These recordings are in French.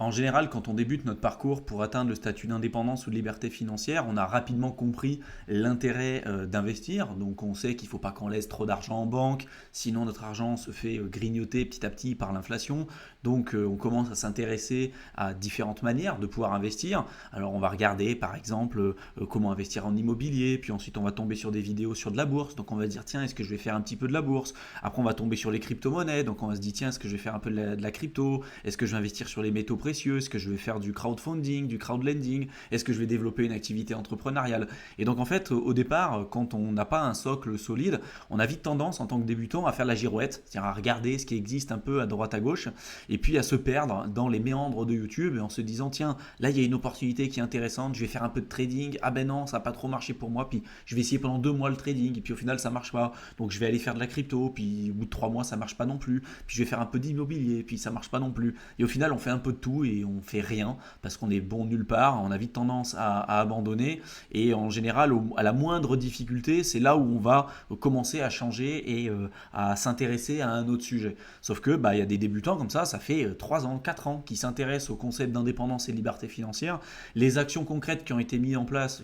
En général, quand on débute notre parcours pour atteindre le statut d'indépendance ou de liberté financière, on a rapidement compris l'intérêt d'investir. Donc on sait qu'il ne faut pas qu'on laisse trop d'argent en banque, sinon notre argent se fait grignoter petit à petit par l'inflation. Donc on commence à s'intéresser à différentes manières de pouvoir investir. Alors on va regarder par exemple comment investir en immobilier, puis ensuite on va tomber sur des vidéos sur de la bourse. Donc on va dire tiens, est-ce que je vais faire un petit peu de la bourse? Après on va tomber sur les crypto-monnaies, donc on va se dire tiens, est-ce que je vais faire un peu de la crypto? Est-ce que je vais investir sur les métaux précieux? Est-ce que je vais faire du crowdfunding, du crowdlending? Est-ce que je vais développer une activité entrepreneuriale? Et donc en fait, au départ, quand on n'a pas un socle solide, on a vite tendance en tant que débutant à faire la girouette, c'est-à-dire à regarder ce qui existe un peu à droite à gauche, et puis à se perdre dans les méandres de YouTube en se disant tiens, là il y a une opportunité qui est intéressante, je vais faire un peu de trading, ah ben non, ça n'a pas trop marché pour moi, puis je vais essayer pendant 2 mois le trading, et puis au final ça marche pas, donc je vais aller faire de la crypto, puis au bout de 3 mois ça marche pas non plus, puis je vais faire un peu d'immobilier, puis ça marche pas non plus. Et au final, on fait un peu de tout et on fait rien parce qu'on est bon nulle part. On a vite tendance à abandonner. Et en général, à la moindre difficulté, c'est là où on va commencer à changer et à s'intéresser à un autre sujet. Sauf que bah, y a des débutants comme ça fait 3 ans, 4 ans, qui s'intéressent au concept d'indépendance et de liberté financière. Les actions concrètes qui ont été mises en place,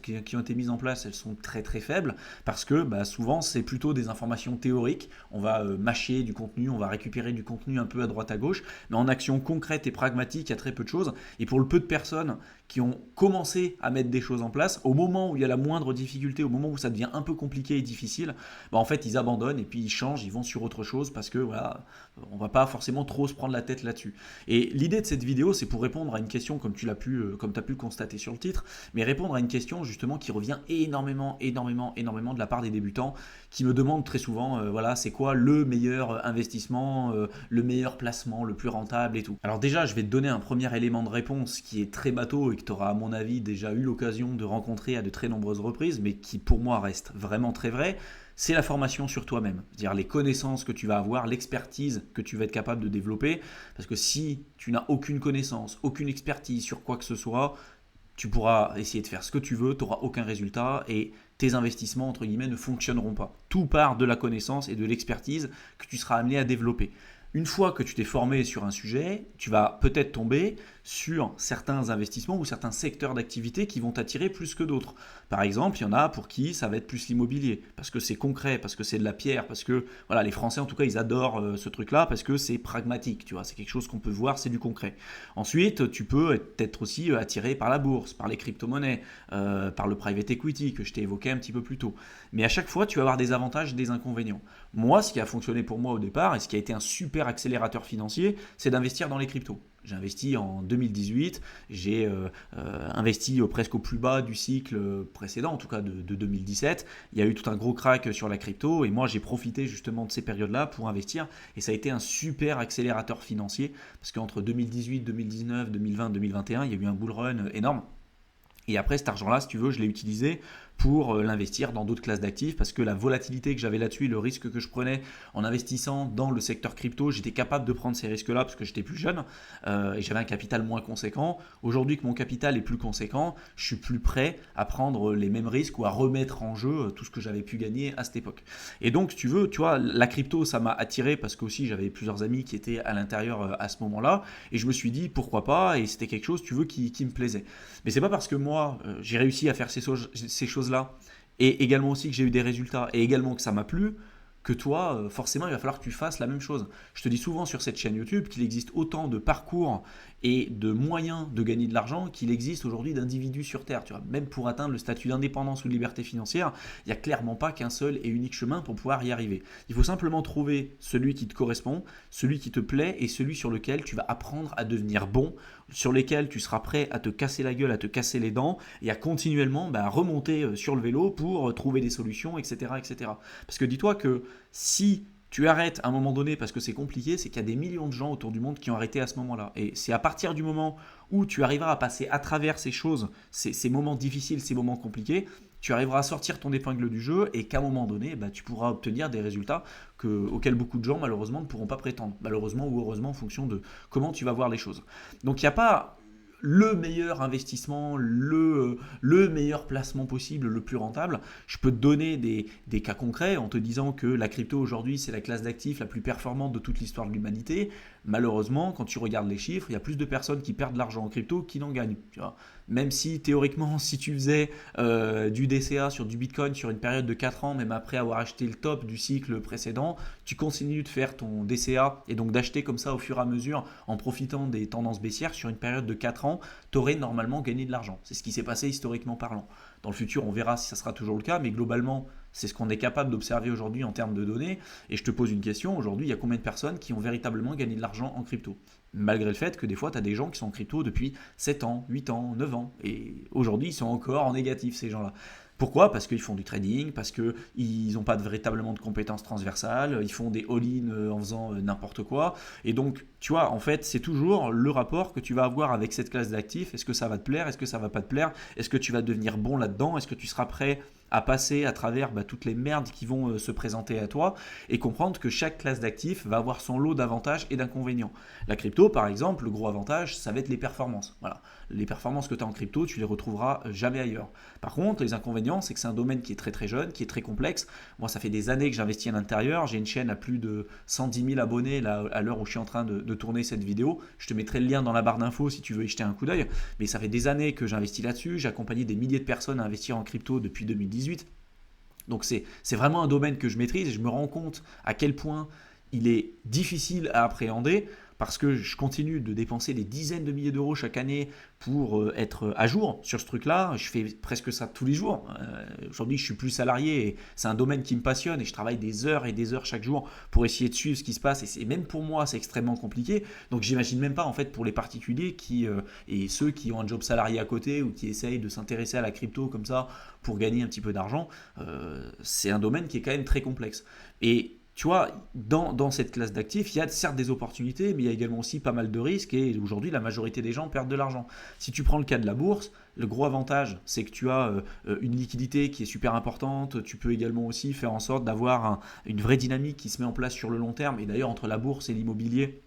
elles sont très très faibles parce que bah, souvent, c'est plutôt des informations théoriques. On va mâcher du contenu, on va récupérer du contenu un peu à droite à gauche, mais en action concrète et pragmatique, il y a très peu de choses. Et pour le peu de personnes qui ont commencé à mettre des choses en place, au moment où il y a la moindre difficulté, au moment où ça devient un peu compliqué et difficile, bah en fait ils abandonnent et puis ils changent, ils vont sur autre chose parce que voilà, on va pas forcément trop se prendre la tête là-dessus. Et l'idée de cette vidéo, c'est pour répondre à une question comme tu as pu le constater sur le titre, mais répondre à une question justement qui revient énormément de la part des débutants qui me demandent très souvent, voilà, c'est quoi le meilleur investissement, le meilleur placement, le plus rentable et tout. Alors déjà, je vais te donner un premier élément de réponse qui est très bateau et que tu auras à mon avis déjà eu l'occasion de rencontrer à de très nombreuses reprises, mais qui pour moi reste vraiment très vrai. C'est la formation sur toi-même, c'est-à-dire les connaissances que tu vas avoir, l'expertise que tu vas être capable de développer, parce que si tu n'as aucune connaissance, aucune expertise sur quoi que ce soit, tu pourras essayer de faire ce que tu veux, tu n'auras aucun résultat et tes investissements, entre guillemets, ne fonctionneront pas. Tout part de la connaissance et de l'expertise que tu seras amené à développer. Une fois que tu t'es formé sur un sujet, tu vas peut-être tomber sur certains investissements ou certains secteurs d'activité qui vont t'attirer plus que d'autres. Par exemple, il y en a pour qui ça va être plus l'immobilier, parce que c'est concret, parce que c'est de la pierre, parce que voilà, les Français en tout cas ils adorent ce truc-là, parce que c'est pragmatique, tu vois, c'est quelque chose qu'on peut voir, c'est du concret. Ensuite, tu peux être aussi attiré par la bourse, par les crypto-monnaies, par le private equity que je t'ai évoqué un petit peu plus tôt. Mais à chaque fois, tu vas avoir des avantages et des inconvénients. Moi, ce qui a fonctionné pour moi au départ, et ce qui a été un super accélérateur financier, c'est d'investir dans les cryptos. J'ai investi en 2018, j'ai investi presque au plus bas du cycle précédent, en tout cas de 2017. Il y a eu tout un gros crack sur la crypto et moi j'ai profité justement de ces périodes-là pour investir et ça a été un super accélérateur financier parce qu'entre 2018, 2019, 2020, 2021, il y a eu un bull run énorme. Et après, cet argent-là, si tu veux, je l'ai utilisé pour l'investir dans d'autres classes d'actifs parce que la volatilité que j'avais là-dessus, le risque que je prenais en investissant dans le secteur crypto, j'étais capable de prendre ces risques-là parce que j'étais plus jeune et j'avais un capital moins conséquent. Aujourd'hui que mon capital est plus conséquent, je suis plus prêt à prendre les mêmes risques ou à remettre en jeu tout ce que j'avais pu gagner à cette époque. Et donc, si tu veux, tu vois, la crypto, ça m'a attiré parce que aussi j'avais plusieurs amis qui étaient à l'intérieur à ce moment-là et je me suis dit pourquoi pas et c'était quelque chose, tu veux, qui me plaisait. Mais c'est pas parce que moi j'ai réussi à faire ces choses-là et également aussi que j'ai eu des résultats et également que ça m'a plu que toi, forcément, il va falloir que tu fasses la même chose. Je te dis souvent sur cette chaîne YouTube qu'il existe autant de parcours et de moyens de gagner de l'argent qu'il existe aujourd'hui d'individus sur Terre. Tu vois, même pour atteindre le statut d'indépendance ou de liberté financière, il n'y a clairement pas qu'un seul et unique chemin pour pouvoir y arriver. Il faut simplement trouver celui qui te correspond, celui qui te plaît et celui sur lequel tu vas apprendre à devenir bon, sur lesquels tu seras prêt à te casser la gueule, à te casser les dents et à continuellement remonter sur le vélo pour trouver des solutions, etc., etc. Parce que dis-toi que si tu arrêtes à un moment donné parce que c'est compliqué, c'est qu'il y a des millions de gens autour du monde qui ont arrêté à ce moment-là. Et c'est à partir du moment où tu arriveras à passer à travers ces choses, ces moments difficiles, ces moments compliqués, tu arriveras à sortir ton épingle du jeu et qu'à un moment donné, tu pourras obtenir des résultats auxquels beaucoup de gens malheureusement ne pourront pas prétendre. Malheureusement ou heureusement en fonction de comment tu vas voir les choses. Donc il n'y a pas le meilleur investissement, le meilleur placement possible, le plus rentable. Je peux te donner des cas concrets en te disant que la crypto aujourd'hui c'est la classe d'actifs la plus performante de toute l'histoire de l'humanité. malheureusement, quand tu regardes les chiffres, il y a plus de personnes qui perdent de l'argent en crypto qui n'en gagnent. Tu vois. Même si théoriquement, si tu faisais du DCA sur du Bitcoin sur une période de 4 ans, même après avoir acheté le top du cycle précédent, tu continues de faire ton DCA et donc d'acheter comme ça au fur et à mesure en profitant des tendances baissières sur une période de 4 ans, tu aurais normalement gagné de l'argent. C'est ce qui s'est passé historiquement parlant. Dans le futur, on verra si ça sera toujours le cas, mais globalement, c'est ce qu'on est capable d'observer aujourd'hui en termes de données. Et je te pose une question, aujourd'hui, il y a combien de personnes qui ont véritablement gagné de l'argent en crypto? Malgré le fait que des fois, tu as des gens qui sont en crypto depuis 7 ans, 8 ans, 9 ans. Et aujourd'hui, ils sont encore en négatif, ces gens-là. Pourquoi? Parce qu'ils font du trading, parce qu'ils n'ont pas véritablement de compétences transversales, ils font des all-in en faisant n'importe quoi. Et donc, tu vois, en fait, c'est toujours le rapport que tu vas avoir avec cette classe d'actifs. Est-ce que ça va te plaire? Est-ce que ça va pas te plaire? Est-ce que tu vas devenir bon là-dedans? Est-ce que tu seras prêt à passer à travers toutes les merdes qui vont se présenter à toi et comprendre que chaque classe d'actifs va avoir son lot d'avantages et d'inconvénients. La crypto, par exemple, le gros avantage, ça va être les performances. Voilà. Les performances que tu as en crypto, tu les retrouveras jamais ailleurs. Par contre, les inconvénients, c'est que c'est un domaine qui est très très jeune, qui est très complexe. Moi, ça fait des années que j'investis à l'intérieur. J'ai une chaîne à plus de 110 000 abonnés là, à l'heure où je suis en train de tourner cette vidéo. Je te mettrai le lien dans la barre d'infos si tu veux y jeter un coup d'œil. Mais ça fait des années que j'investis là-dessus. J'ai accompagné des milliers de personnes à investir en crypto depuis 2018. Donc c'est vraiment un domaine que je maîtrise et je me rends compte à quel point il est difficile à appréhender parce que je continue de dépenser des dizaines de milliers d'euros chaque année pour être à jour sur ce truc-là. Je fais presque ça tous les jours. Aujourd'hui, je suis plus salarié et c'est un domaine qui me passionne et je travaille des heures et des heures chaque jour pour essayer de suivre ce qui se passe. Et c'est même pour moi, c'est extrêmement compliqué. Donc, j'imagine même pas en fait pour les particuliers et ceux qui ont un job salarié à côté ou qui essayent de s'intéresser à la crypto comme ça pour gagner un petit peu d'argent. C'est un domaine qui est quand même très complexe. Et tu vois, dans cette classe d'actifs, il y a certes des opportunités, mais il y a également aussi pas mal de risques et aujourd'hui, la majorité des gens perdent de l'argent. Si tu prends le cas de la bourse, le gros avantage, c'est que tu as une liquidité qui est super importante. Tu peux également aussi faire en sorte d'avoir une vraie dynamique qui se met en place sur le long terme. Et d'ailleurs, entre la bourse et l'immobilier,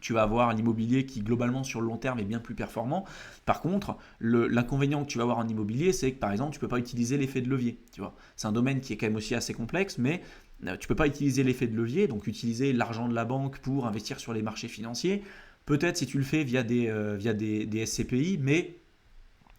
tu vas avoir l'immobilier qui globalement sur le long terme est bien plus performant. Par contre, l'inconvénient que tu vas avoir en immobilier, c'est que par exemple, tu ne peux pas utiliser l'effet de levier. Tu vois. C'est un domaine qui est quand même aussi assez complexe, mais tu ne peux pas utiliser l'effet de levier, donc utiliser l'argent de la banque pour investir sur les marchés financiers. Peut-être si tu le fais via des SCPI, mais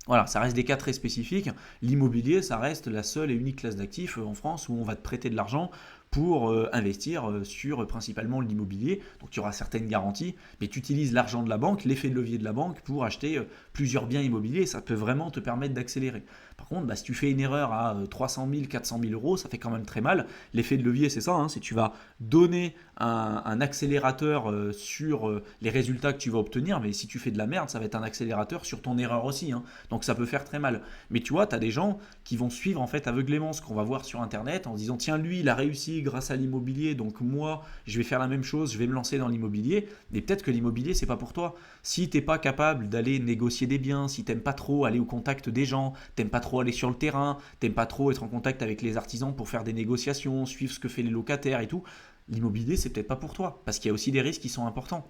voilà, ça reste des cas très spécifiques. L'immobilier, ça reste la seule et unique classe d'actifs en France où on va te prêter de l'argent pour investir sur principalement l'immobilier. Donc tu auras certaines garanties, mais tu utilises l'argent de la banque, l'effet de levier de la banque pour acheter plusieurs biens immobiliers. Ça peut vraiment te permettre d'accélérer. Par contre, si tu fais une erreur à 300 000, 400 000 euros, ça fait quand même très mal. L'effet de levier, c'est ça, hein, c'est que tu vas donner un accélérateur sur les résultats que tu vas obtenir, mais si tu fais de la merde, ça va être un accélérateur sur ton erreur aussi. Hein. Donc ça peut faire très mal. Mais tu vois, tu as des gens qui vont suivre en fait aveuglément ce qu'on va voir sur Internet en se disant tiens, lui, il a réussi grâce à l'immobilier, donc moi, je vais faire la même chose, je vais me lancer dans l'immobilier. Mais peut-être que l'immobilier, c'est pas pour toi. Si tu n'es pas capable d'aller négocier des biens, si tu n'aimes pas trop aller au contact des gens, tu n'aimes pas trop aller sur le terrain, tu n'aimes pas trop être en contact avec les artisans pour faire des négociations, suivre ce que fait les locataires et tout, l'immobilier, c'est peut-être pas pour toi, parce qu'il y a aussi des risques qui sont importants.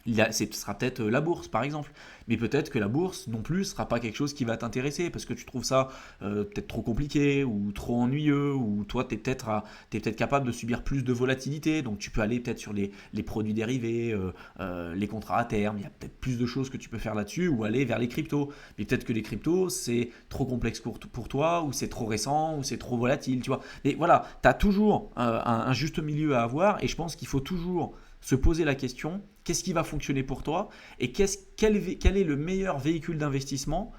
Ce sera peut-être la bourse par exemple, mais peut-être que la bourse non plus sera pas quelque chose qui va t'intéresser parce que tu trouves ça peut-être trop compliqué ou trop ennuyeux ou toi tu es peut-être capable de subir plus de volatilité, donc tu peux aller peut-être sur les produits dérivés, les contrats à terme, il y a peut-être plus de choses que tu peux faire là-dessus ou aller vers les cryptos, mais peut-être que les cryptos c'est trop complexe pour toi ou c'est trop récent ou c'est trop volatile, tu vois. Mais voilà, tu as toujours un juste milieu à avoir et je pense qu'il faut toujours se poser la question, qu'est-ce qui va fonctionner pour toi et quel est le meilleur véhicule d'investissement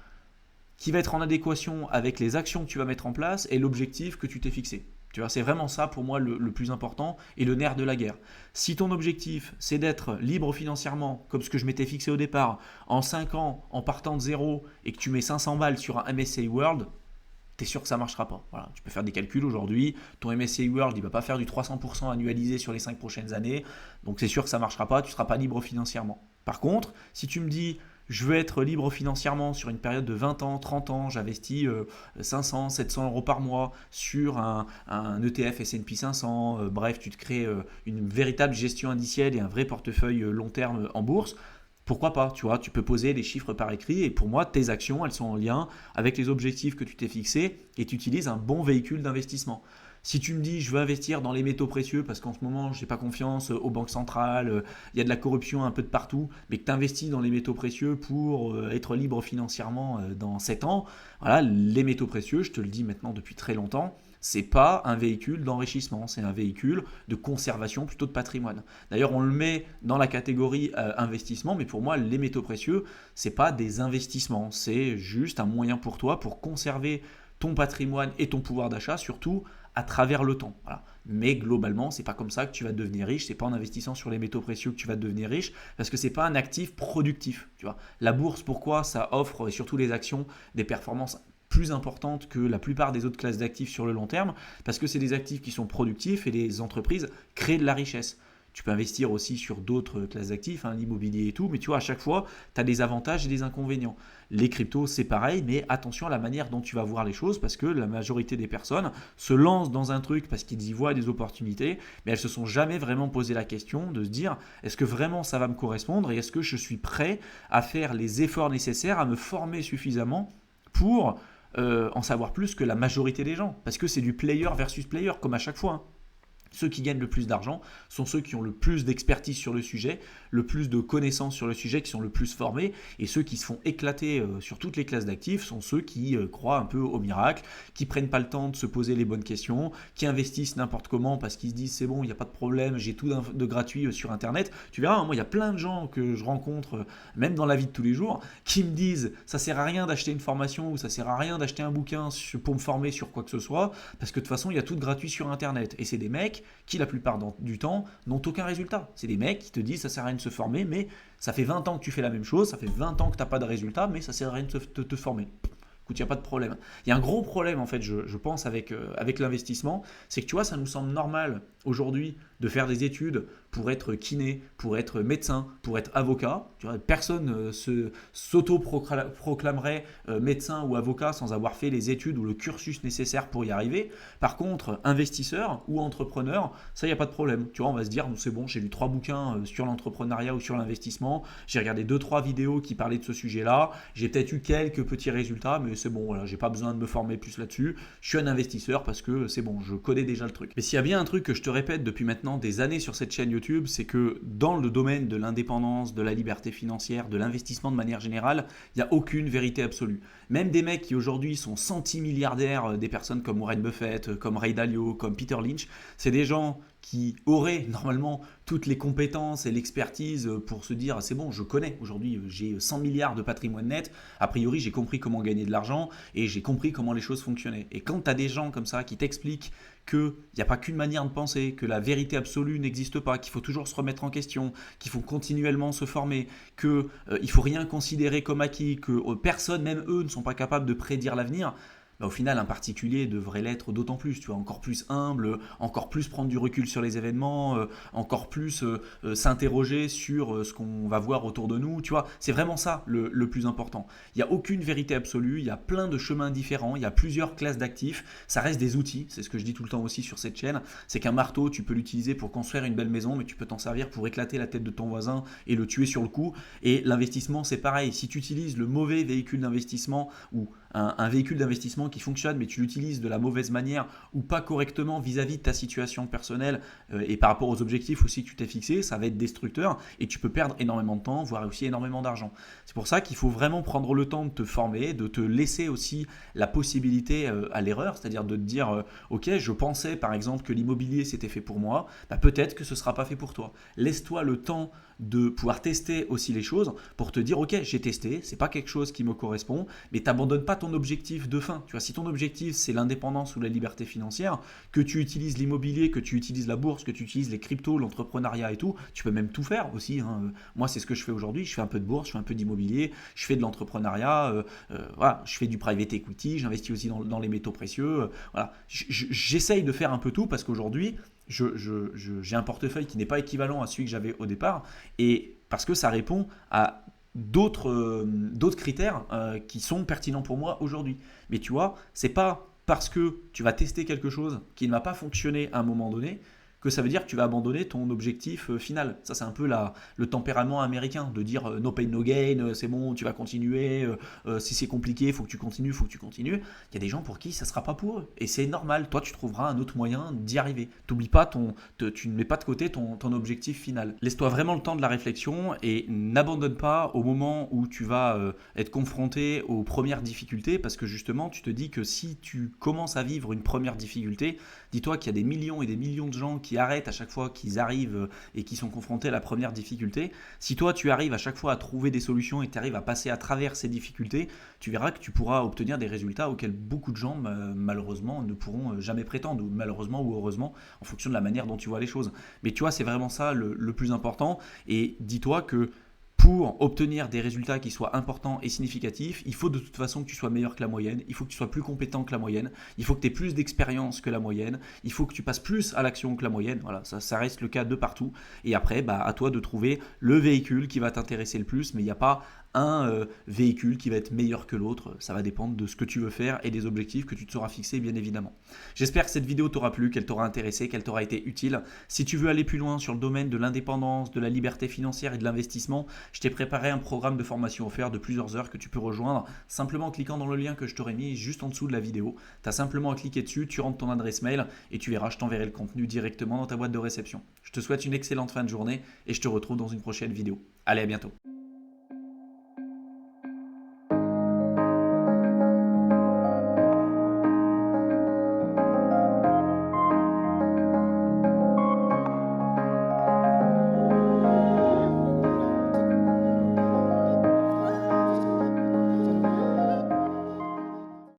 qui va être en adéquation avec les actions que tu vas mettre en place et l'objectif que tu t'es fixé. Tu vois, c'est vraiment ça pour moi le plus important et le nerf de la guerre. Si ton objectif c'est d'être libre financièrement, comme ce que je m'étais fixé au départ, en 5 ans en partant de zéro et que tu mets 500 balles sur un MSCI World, t'es sûr que ça ne marchera pas. Voilà, tu peux faire des calculs aujourd'hui. Ton MSCI World, il ne va pas faire du 300% annualisé sur les 5 prochaines années. Donc c'est sûr que ça ne marchera pas, tu ne seras pas libre financièrement. Par contre, si tu me dis, je veux être libre financièrement sur une période de 20 ans, 30 ans, j'investis 500, 700 euros par mois sur un ETF S&P 500, bref, tu te crées une véritable gestion indicielle et un vrai portefeuille long terme en bourse. Pourquoi pas, tu vois, tu peux poser les chiffres par écrit et pour moi, tes actions, elles sont en lien avec les objectifs que tu t'es fixés et tu utilises un bon véhicule d'investissement. Si tu me dis je veux investir dans les métaux précieux parce qu'en ce moment je n'ai pas confiance aux banques centrales, il y a de la corruption un peu de partout, mais que tu investis dans les métaux précieux pour être libre financièrement dans 7 ans, voilà, les métaux précieux, je te le dis maintenant depuis très longtemps, c'est pas un véhicule d'enrichissement, c'est un véhicule de conservation plutôt de patrimoine. D'ailleurs, on le met dans la catégorie investissement, mais pour moi, les métaux précieux, c'est pas des investissements, c'est juste un moyen pour toi pour conserver ton patrimoine et ton pouvoir d'achat, surtout à travers le temps. Voilà. Mais globalement, c'est pas comme ça que tu vas devenir riche. C'est pas en investissant sur les métaux précieux que tu vas devenir riche, parce que c'est pas un actif productif. Tu vois, la bourse, pourquoi ça offre, et surtout les actions, des performances plus importantes que la plupart des autres classes d'actifs sur le long terme, parce que c'est des actifs qui sont productifs et les entreprises créent de la richesse. Tu peux investir aussi sur d'autres classes d'actifs, hein, l'immobilier et tout, mais tu vois, à chaque fois, tu as des avantages et des inconvénients. Les cryptos, c'est pareil, mais attention à la manière dont tu vas voir les choses, parce que la majorité des personnes se lancent dans un truc parce qu'ils y voient des opportunités, mais elles ne se sont jamais vraiment posé la question de se dire, est-ce que vraiment ça va me correspondre et est-ce que je suis prêt à faire les efforts nécessaires, à me former suffisamment pour en savoir plus que la majorité des gens, parce que c'est du player versus player, comme à chaque fois, hein. Ceux qui gagnent le plus d'argent sont ceux qui ont le plus d'expertise sur le sujet, le plus de connaissances sur le sujet, qui sont le plus formés. Et ceux qui se font éclater sur toutes les classes d'actifs sont ceux qui croient un peu au miracle, qui prennent pas le temps de se poser les bonnes questions, qui investissent n'importe comment parce qu'ils se disent c'est bon, il n'y a pas de problème, j'ai tout de gratuit sur Internet. Tu verras, hein, moi il y a plein de gens que je rencontre, même dans la vie de tous les jours, qui me disent ça sert à rien d'acheter une formation ou ça sert à rien d'acheter un bouquin pour me former sur quoi que ce soit, parce que de toute façon il y a tout de gratuit sur Internet. Et c'est des mecs qui la plupart du temps n'ont aucun résultat. C'est des mecs qui te disent ça sert à rien de se former, mais ça fait 20 ans que tu fais la même chose, ça fait 20 ans que tu n'as pas de résultat, mais ça sert à rien de te former. Écoute, il n'y a pas de problème. Il y a un gros problème, en fait, je pense, avec l'investissement, c'est que tu vois, ça nous semble normal aujourd'hui de faire des études pour être kiné, pour être médecin, pour être avocat. Tu vois, personne s'auto-proclamerait médecin ou avocat sans avoir fait les études ou le cursus nécessaire pour y arriver. Par contre, investisseur ou entrepreneur, ça, il n'y a pas de problème. Tu vois, on va se dire, c'est bon, j'ai lu 3 bouquins sur l'entrepreneuriat ou sur l'investissement, j'ai regardé 2-3 vidéos qui parlaient de ce sujet-là, j'ai peut-être eu quelques petits résultats, mais c'est bon, voilà, j'ai pas besoin de me former plus là-dessus. Je suis un investisseur parce que c'est bon, je connais déjà le truc. Mais s'il y a bien un truc que je te répète depuis maintenant des années sur cette chaîne YouTube, c'est que dans le domaine de l'indépendance, de la liberté financière, de l'investissement de manière générale, il n'y a aucune vérité absolue. Même des mecs qui aujourd'hui sont centimilliardaires, des personnes comme Warren Buffett, comme Ray Dalio, comme Peter Lynch, c'est des gens qui auraient normalement toutes les compétences et l'expertise pour se dire c'est bon, je connais, aujourd'hui j'ai 100 milliards de patrimoine net, a priori j'ai compris comment gagner de l'argent et j'ai compris comment les choses fonctionnaient. Et quand tu as des gens comme ça qui t'expliquent qu'il n'y a pas qu'une manière de penser, que la vérité absolue n'existe pas, qu'il faut toujours se remettre en question, qu'il faut continuellement se former, qu'il ne faut rien considérer comme acquis, que personne, même eux, ne sont pas capables de prédire l'avenir, bah, au final, un particulier devrait l'être d'autant plus, tu vois, encore plus humble, encore plus prendre du recul sur les événements, encore plus s'interroger sur ce qu'on va voir autour de nous, tu vois. C'est vraiment ça le plus important. Il n'y a aucune vérité absolue, il y a plein de chemins différents, il y a plusieurs classes d'actifs, ça reste des outils, c'est ce que je dis tout le temps aussi sur cette chaîne, c'est qu'un marteau, tu peux l'utiliser pour construire une belle maison, mais tu peux t'en servir pour éclater la tête de ton voisin et le tuer sur le coup. Et l'investissement, c'est pareil, si tu utilises le mauvais véhicule d'investissement ou un véhicule d'investissement qui fonctionne mais tu l'utilises de la mauvaise manière ou pas correctement vis-à-vis de ta situation personnelle et par rapport aux objectifs aussi que tu t'es fixé, ça va être destructeur et tu peux perdre énormément de temps, voire aussi énormément d'argent. C'est pour ça qu'il faut vraiment prendre le temps de te former, de te laisser aussi la possibilité à l'erreur, c'est-à-dire de te dire ok, je pensais par exemple que l'immobilier c'était fait pour moi, bah, peut-être que ce ne sera pas fait pour toi. Laisse-toi le temps de pouvoir tester aussi les choses pour te dire ok, j'ai testé, c'est pas quelque chose qui me correspond, mais t'abandonnes pas ton objectif de fin. Tu vois, si ton objectif c'est l'indépendance ou la liberté financière, que tu utilises l'immobilier, que tu utilises la bourse, que tu utilises les cryptos, l'entrepreneuriat et tout, tu peux même tout faire aussi, hein. Moi c'est ce que je fais aujourd'hui, je fais un peu de bourse, je fais un peu d'immobilier, je fais de l'entrepreneuriat, voilà, je fais du private equity, j'investis aussi dans les métaux précieux, voilà. J'essaye de faire un peu tout parce qu'aujourd'hui j'ai un portefeuille qui n'est pas équivalent à celui que j'avais au départ et parce que ça répond à d'autres critères qui sont pertinents pour moi aujourd'hui. Mais tu vois, c'est pas parce que tu vas tester quelque chose qui ne va pas fonctionner à un moment donné que ça veut dire que tu vas abandonner ton objectif final. Ça, c'est un peu le tempérament américain de dire no pain, no gain, c'est bon, tu vas continuer, si c'est compliqué, il faut que tu continues, il faut que tu continues. Il y a des gens pour qui ça ne sera pas pour eux. Et c'est normal, toi, tu trouveras un autre moyen d'y arriver. T'oublies pas tu ne mets pas de côté ton objectif final. Laisse-toi vraiment le temps de la réflexion et n'abandonne pas au moment où tu vas être confronté aux premières difficultés, parce que justement, tu te dis que si tu commences à vivre une première difficulté, dis-toi qu'il y a des millions et des millions de gens qui arrêtent à chaque fois qu'ils arrivent et qui sont confrontés à la première difficulté. Si toi, tu arrives à chaque fois à trouver des solutions et que tu arrives à passer à travers ces difficultés, tu verras que tu pourras obtenir des résultats auxquels beaucoup de gens, malheureusement, ne pourront jamais prétendre, ou malheureusement ou heureusement, en fonction de la manière dont tu vois les choses. Mais tu vois, c'est vraiment ça le plus important. Et dis-toi que pour obtenir des résultats qui soient importants et significatifs, il faut de toute façon que tu sois meilleur que la moyenne, il faut que tu sois plus compétent que la moyenne, il faut que tu aies plus d'expérience que la moyenne, il faut que tu passes plus à l'action que la moyenne. Voilà, ça reste le cas de partout. Et après, à toi de trouver le véhicule qui va t'intéresser le plus, mais il n'y a pas un véhicule qui va être meilleur que l'autre. Ça va dépendre de ce que tu veux faire et des objectifs que tu te seras fixés, bien évidemment. J'espère que cette vidéo t'aura plu, qu'elle t'aura intéressé, qu'elle t'aura été utile. Si tu veux aller plus loin sur le domaine de l'indépendance, de la liberté financière et de l'investissement, je t'ai préparé un programme de formation offert de plusieurs heures que tu peux rejoindre simplement en cliquant dans le lien que je t'aurais mis juste en dessous de la vidéo. Tu as simplement à cliquer dessus, tu rentres ton adresse mail et tu verras, je t'enverrai le contenu directement dans ta boîte de réception. Je te souhaite une excellente fin de journée et je te retrouve dans une prochaine vidéo. Allez, à bientôt.